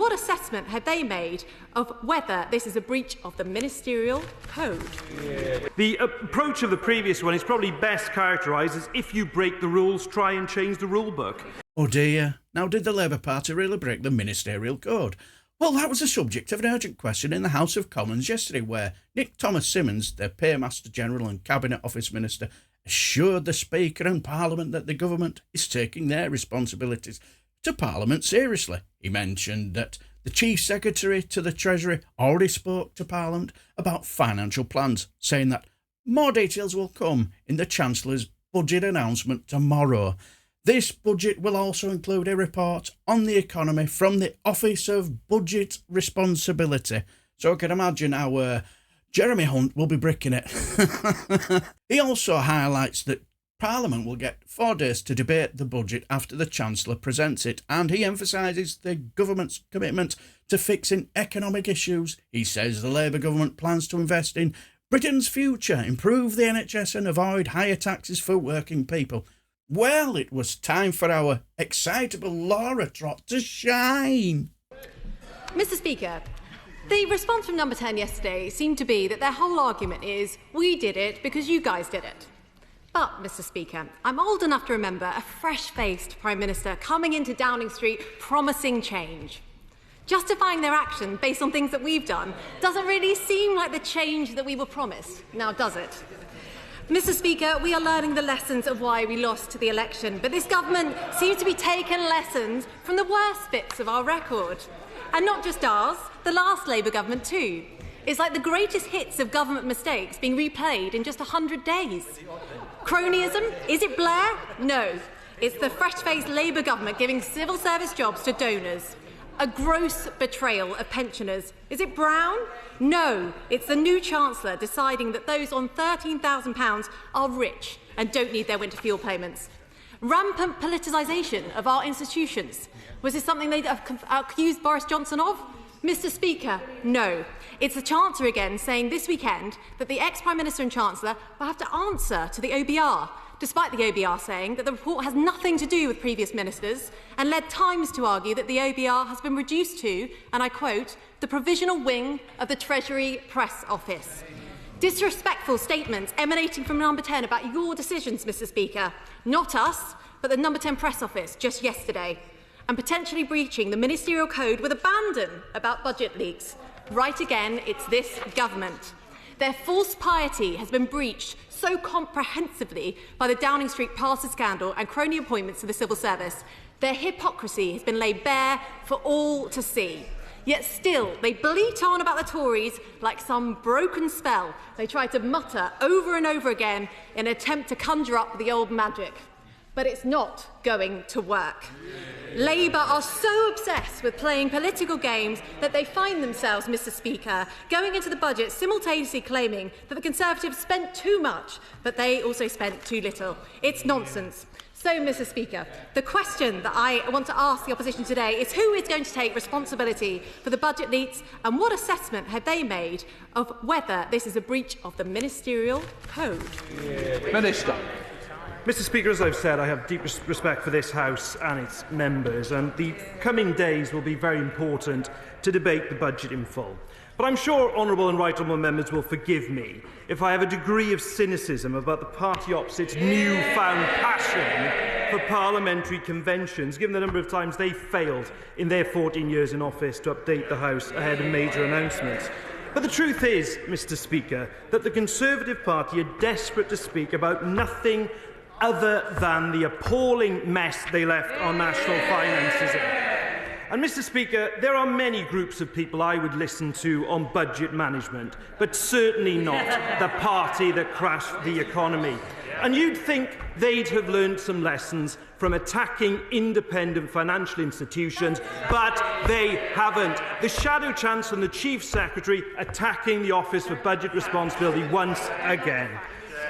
what assessment have they made of whether this is a breach of the Ministerial Code? The approach of the previous one is probably best characterised as if you break the rules, try and change the rule book. Oh dear, now did the Labour Party really break the Ministerial Code? Well, that was the subject of an urgent question in the House of Commons yesterday, where Nick Thomas-Symonds, the Paymaster General and Cabinet Office Minister, assured the Speaker and Parliament that the government is taking their responsibilities to Parliament seriously. He mentioned that the Chief Secretary to the Treasury already spoke to Parliament about financial plans, saying that more details will come in the Chancellor's budget announcement tomorrow. This budget will also include a report on the economy from the Office of Budget Responsibility. So I can imagine how Jeremy Hunt will be bricking it. He also highlights that Parliament will get 4 days to debate the budget after the Chancellor presents it, and he emphasises the government's commitment to fixing economic issues. He says the Labour government plans to invest in Britain's future, improve the NHS and avoid higher taxes for working people. Well, it was time for our excitable Laura Trott to shine. Mr. Speaker, the response from Number 10 yesterday seemed to be that their whole argument is, we did it because you guys did it. But, Mr. Speaker, I'm old enough to remember a fresh-faced Prime Minister coming into Downing Street promising change. Justifying their action based on things that we've done doesn't really seem like the change that we were promised, now does it? Mr. Speaker, we are learning the lessons of why we lost the election, but this government seems to be taking lessons from the worst bits of our record. And not just ours, the last Labour government too. It's like the greatest hits of government mistakes being replayed in just 100 days. Cronyism? Is it Blair? No. It's the fresh-faced Labour government giving civil service jobs to donors. A gross betrayal of pensioners. Is it Brown? No. It's the new Chancellor deciding that those on £13,000 are rich and don't need their winter fuel payments. Rampant politicisation of our institutions. Was this something they accused Boris Johnson of? Mr. Speaker, no. It's the Chancellor again saying this weekend that the ex-Prime Minister and Chancellor will have to answer to the OBR, despite the OBR saying that the report has nothing to do with previous ministers and led Times to argue that the OBR has been reduced to, and I quote, the provisional wing of the Treasury Press Office. Disrespectful statements emanating from Number 10 about your decisions, Mr. Speaker. Not us, but the Number 10 Press Office just yesterday. And potentially breaching the Ministerial Code with abandon about budget leaks. Right again, it's this government. Their false piety has been breached so comprehensively by the Downing Street passer scandal and crony appointments to the civil service. Their hypocrisy has been laid bare for all to see. Yet still, they bleat on about the Tories like some broken spell. They try to mutter over and over again in an attempt to conjure up the old magic. But it's not going to work. Labour are so obsessed with playing political games that they find themselves, Mr. Speaker, going into the budget simultaneously claiming that the Conservatives spent too much, but they also spent too little. It's nonsense. So, Mr. Speaker, the question that I want to ask the opposition today is who is going to take responsibility for the budget leaks and what assessment have they made of whether this is a breach of the Ministerial Code? Minister. Mr. Speaker, as I've said, I have deep respect for this House and its members, and the coming days will be very important to debate the budget in full. But I'm sure honourable and right honourable members will forgive me if I have a degree of cynicism about the party opposite's newfound passion for parliamentary conventions, given the number of times they failed in their 14 years in office to update the House ahead of major announcements. But the truth is, Mr. Speaker, that the Conservative Party are desperate to speak about nothing other than the appalling mess they left our national finances in. And, Mr. Speaker, there are many groups of people I would listen to on budget management, but certainly not the party that crashed the economy. And you'd think they'd have learned some lessons from attacking independent financial institutions, but they haven't. The Shadow Chancellor and the Chief Secretary attacking the Office for Budget Responsibility once again.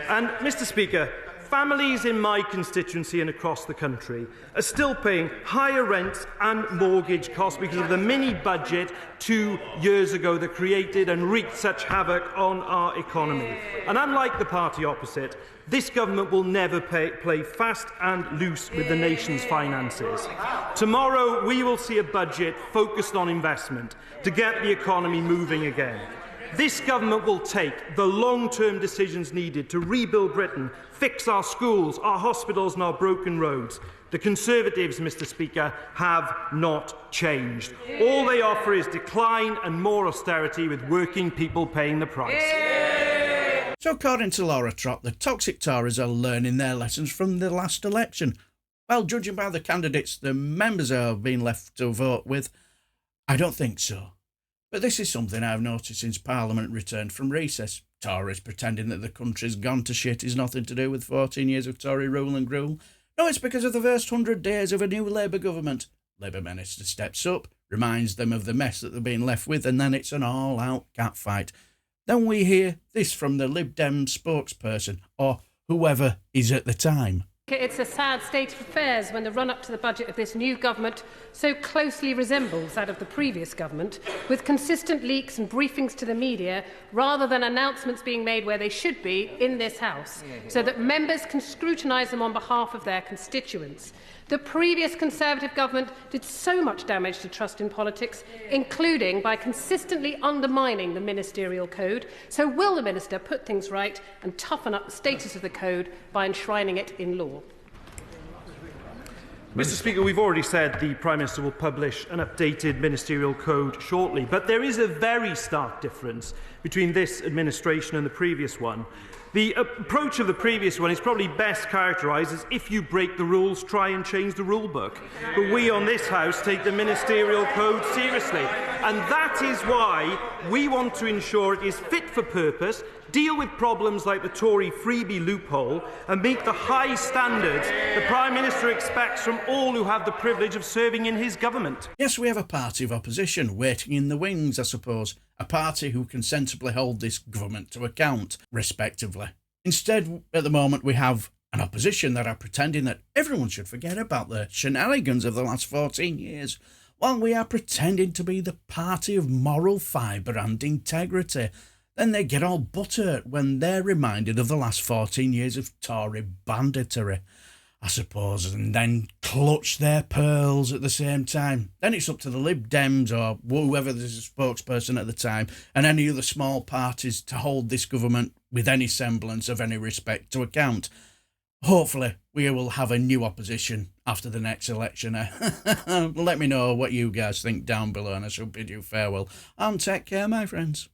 And, Mr. Speaker, families in my constituency and across the country are still paying higher rents and mortgage costs because of the mini-budget 2 years ago that created and wreaked such havoc on our economy. And unlike the party opposite, this government will never play fast and loose with the nation's finances. Tomorrow, we will see a budget focused on investment to get the economy moving again. This government will take the long-term decisions needed to rebuild Britain, fix our schools, our hospitals and our broken roads. The Conservatives, Mr Speaker, have not changed. All they offer is decline and more austerity, with working people paying the price. So according to Laura Trott, the toxic Tories are learning their lessons from the last election. Well, judging by the candidates the members have been left to vote with, I don't think so. But this is something I've noticed since Parliament returned from recess. Tories pretending that the country's gone to shit is nothing to do with 14 years of Tory rule and gruel. No, it's because of the first 100 days of a new Labour government. Labour minister steps up, reminds them of the mess that they've been left with, and then it's an all-out catfight. Then we hear this from the Lib Dems spokesperson, or whoever is at the time. It's a sad state of affairs when the run-up to the budget of this new government so closely resembles that of the previous government, with consistent leaks and briefings to the media rather than announcements being made where they should be in this House, so that members can scrutinise them on behalf of their constituents. The previous Conservative government did so much damage to trust in politics, including by consistently undermining the Ministerial Code. So will the Minister put things right and toughen up the status of the Code by enshrining it in law? Mr Speaker, we've already said the Prime Minister will publish an updated Ministerial Code shortly, but there is a very stark difference between this administration and the previous one. The approach of the previous one is probably best characterised as if you break the rules, try and change the rule book. But we on this House take the Ministerial Code seriously. And that is why we want to ensure it is fit for purpose, deal with problems like the Tory freebie loophole, and meet the high standards the Prime Minister expects from all who have the privilege of serving in his government. Yes, we have a party of opposition waiting in the wings, I suppose. A party who can sensibly hold this government to account, respectively. Instead, at the moment, we have an opposition that are pretending that everyone should forget about the shenanigans of the last 14 years, while we are pretending to be the party of moral fibre and integrity. Then they get all butthurt when they're reminded of the last 14 years of Tory banditry, I suppose, and then clutch their pearls at the same time. Then it's up to the Lib Dems or whoever is a spokesperson at the time and any other small parties to hold this government with any semblance of any respect to account. Hopefully, we will have a new opposition after the next election. Let me know what you guys think down below, and I shall bid you farewell. And take care, my friends.